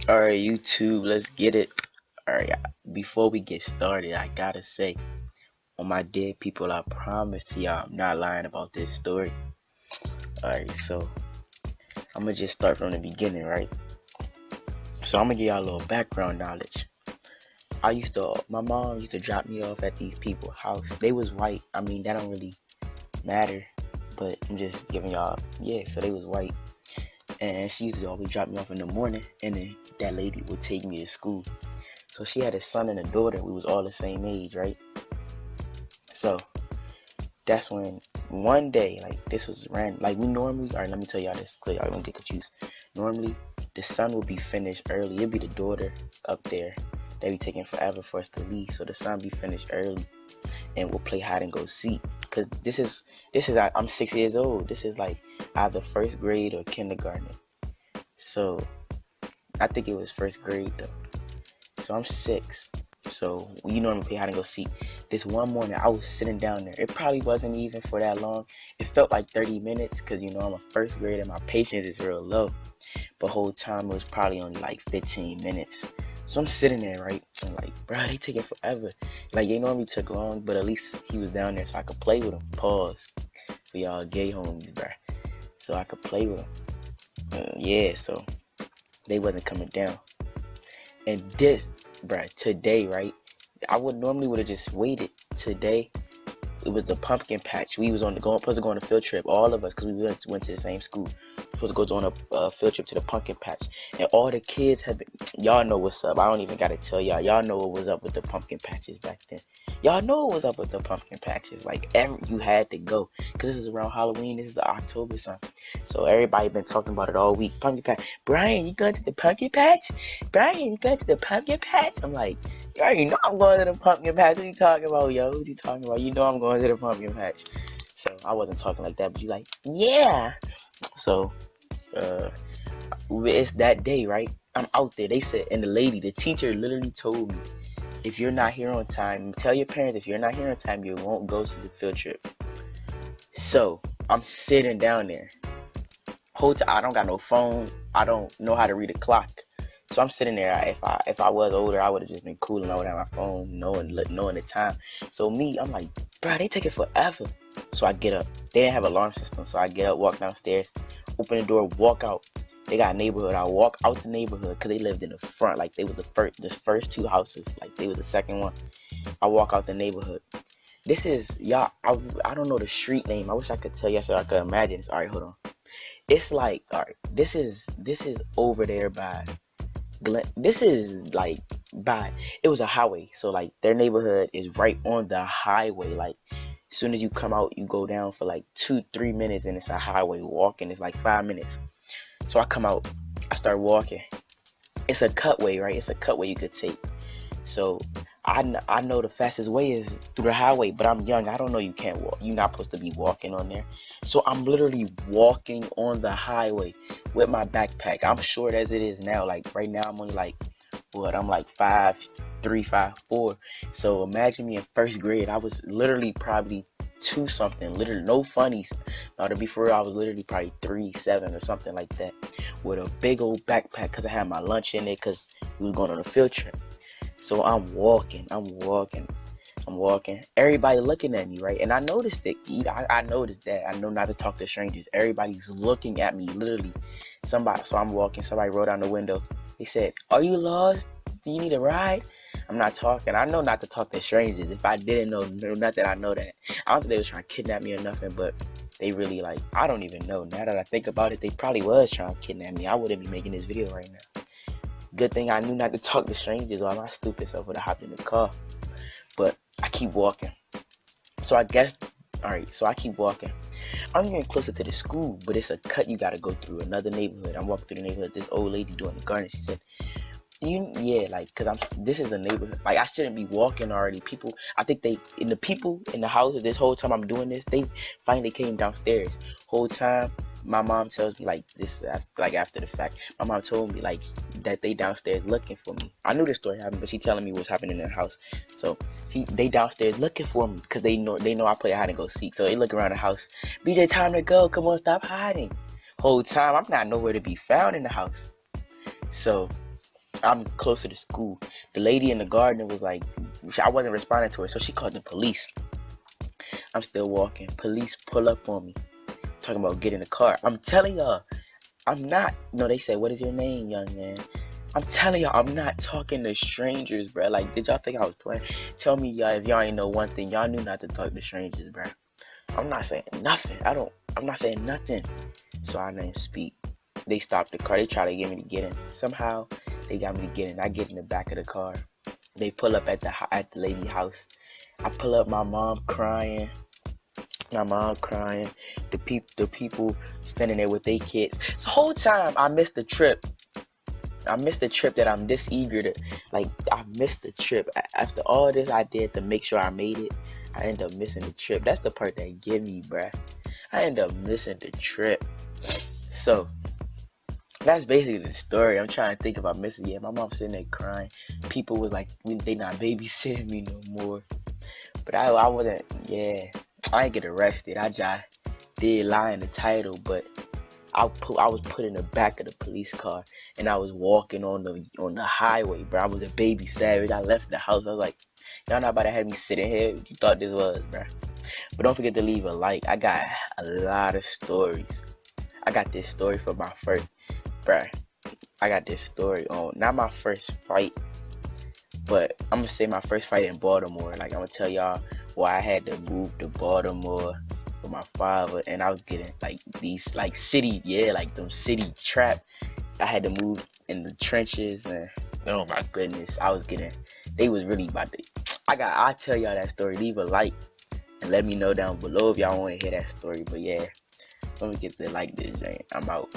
Alright, YouTube, let's get it. Alright, before we get started, I gotta say, on my dead people, I promise to y'all, I'm not lying about this story. Alright, so I'm gonna just start from the beginning, right? So I'm gonna give y'all a little background knowledge. My mom used to drop me off at these people's house. They was white. I mean, that don't really matter, but I'm just giving y'all, so they was white. And she used to always drop me off in the morning, and then that lady would take me to school. So she had a son and a daughter. We was all the same age, right? So that's when one day, like, this was random. Like, we normally, all right, let me tell y'all this clear. I don't get confused. Normally, the son would be finished early. It'd be the daughter up there. They be taking forever for us to leave. So the son be finished early, and we'll play hide and go seek. Cause I'm 6 years old. This is like either first grade or kindergarten. So I think it was first grade though. So I'm 6. So you normally play hide and go seek. This one morning I was sitting down there. It probably wasn't even for that long. It felt like 30 minutes because I'm a first grader and my patience is real low. But whole time it was probably only like 15 minutes. So I'm sitting there, right? I'm like, bro, they taking forever. Like, they normally took long, but at least he was down there so I could play with him. Pause for y'all gay homies, bro. So I could play with him. So they wasn't coming down. And this, bruh, today, right? I would have just waited. Today, it was the pumpkin patch. We was supposed to go on a field trip, all of us, because we went to the same school. Supposed to go on a field trip to the pumpkin patch, and all the kids have been. Y'all know what's up. I don't even gotta tell y'all. Y'all know what was up with the pumpkin patches back then. Y'all know what was up with the pumpkin patches. Like, you had to go, because this is around Halloween. This is October, something. So everybody been talking about it all week. Pumpkin patch. Brian, you going to the pumpkin patch? Brian, you going to the pumpkin patch? I'm like, you already know I'm going to the pumpkin patch. What you talking about, yo? What you talking about? You know I'm going to the pumpkin patch. So I wasn't talking like that, but you like, yeah. So it's that day, right? I'm out there. They said, and the teacher literally told me, if you're not here on time, tell your parents if you're not here on time, you won't go to the field trip. So I'm sitting down there. Whole time, I don't got no phone. I don't know how to read a clock. So I'm sitting there. If I was older, I would have just been cool and I would have my phone, knowing the time. So I'm like, bro, they take it forever. So I get up. They didn't have an alarm system, so I get up, walk downstairs, open the door, walk out. They got a neighborhood. I walk out the neighborhood because they lived in the front. Like, they were the first 2 houses. Like, they were the second one. I walk out the neighborhood. This is, y'all, I don't know the street name. I wish I could tell you so I could imagine this. All right, hold on. It's like, all right, this is over there by this is like it was a highway. So, like, their neighborhood is right on the highway. Like, as soon as you come out, you go down for like 2-3 minutes and it's a highway. Walking is like 5 minutes. So I come out, I start walking. It's a cutway, right? It's a cutway you could take. So I know the fastest way is through the highway, but I'm young. I don't know you can't walk. You're not supposed to be walking on there. So I'm literally walking on the highway with my backpack. I'm short as it is now. Like, right now I'm only like, I'm like 5'3", 5'4". So imagine me in first grade. I was literally probably 2 something. Literally no funnies. Now, to be for real, I was literally probably 3'7" or something like that, with a big old backpack because I had my lunch in it because we was going on a field trip. So I'm walking. Everybody looking at me, right? And I noticed it. I noticed that. I know not to talk to strangers. Everybody's looking at me, literally. So I'm walking. Somebody rolled down the window. They said, "Are you lost? Do you need a ride?" I'm not talking. I know not to talk to strangers. If I didn't know, not that I know that. I don't think they was trying to kidnap me or nothing, but they really, like, I don't even know. Now that I think about it, they probably was trying to kidnap me. I wouldn't be making this video right now. Good thing I knew not to talk to strangers, or my stupid self would have hopped in the car. But I keep walking. So I guess, alright, so I keep walking. I'm getting closer to the school, but it's a cut you gotta go through, another neighborhood. I'm walking through the neighborhood. This old lady doing the garden. She said, this is a neighborhood. Like, I shouldn't be walking already. I think the people in the house, this whole time I'm doing this, they finally came downstairs. Whole time, my mom tells me, like, this, like, after the fact, my mom told me, like, that they downstairs looking for me. I knew this story happened, but she telling me what's happening in the house. So they downstairs looking for me because they know I play hide and go seek. So they look around the house. BJ, time to go. Come on, stop hiding. Whole time, I'm not nowhere to be found in the house. So I'm closer to school. The lady in the garden was like, I wasn't responding to her, so she called the police. I'm still walking. Police pull up on me, talking about get in the car. I'm telling y'all, I'm not. No, they said, what is your name, young man? I'm telling y'all, I'm not talking to strangers, bro. Like, did y'all think I was playing? Tell me, y'all, if y'all ain't know one thing, y'all knew not to talk to strangers, bro. I'm not saying nothing. I'm not saying nothing. So I didn't speak. They stopped the car. They tried to get me to get in. Somehow, they got me to get in. I get in the back of the car. They pull up at the lady house. I pull up, my mom crying. The people standing there with their kids. So the whole time I missed the trip. That I'm this eager to, like, I missed the trip. After all this I did to make sure I made it, I end up missing the trip. That's the part that get me, bruh. I end up missing the trip. So that's basically the story. I'm trying to think about missing. Yeah, my mom sitting there crying. People was like, they not babysitting me no more. But I wasn't. Yeah, I didn't get arrested. I just did lie in the title, but I was put in the back of the police car, and I was walking on the highway, bro. I was a baby savage. I left the house. I was like, y'all not about to have me sitting here. What you thought this was, bro? But don't forget to leave a like. I got a lot of stories. I got this story for my first, bro. I got this story on not my first fight, but I'm gonna say my first fight in Baltimore. Like, I'm gonna tell y'all why I had to move to Baltimore with my father, and I was getting like these like city, like them city trap. I had to move in the trenches, and oh my goodness, they was really about to. I'll tell y'all that story. Leave a like and let me know down below if y'all want to hear that story. But yeah, let me get to like this, Jane. I'm out.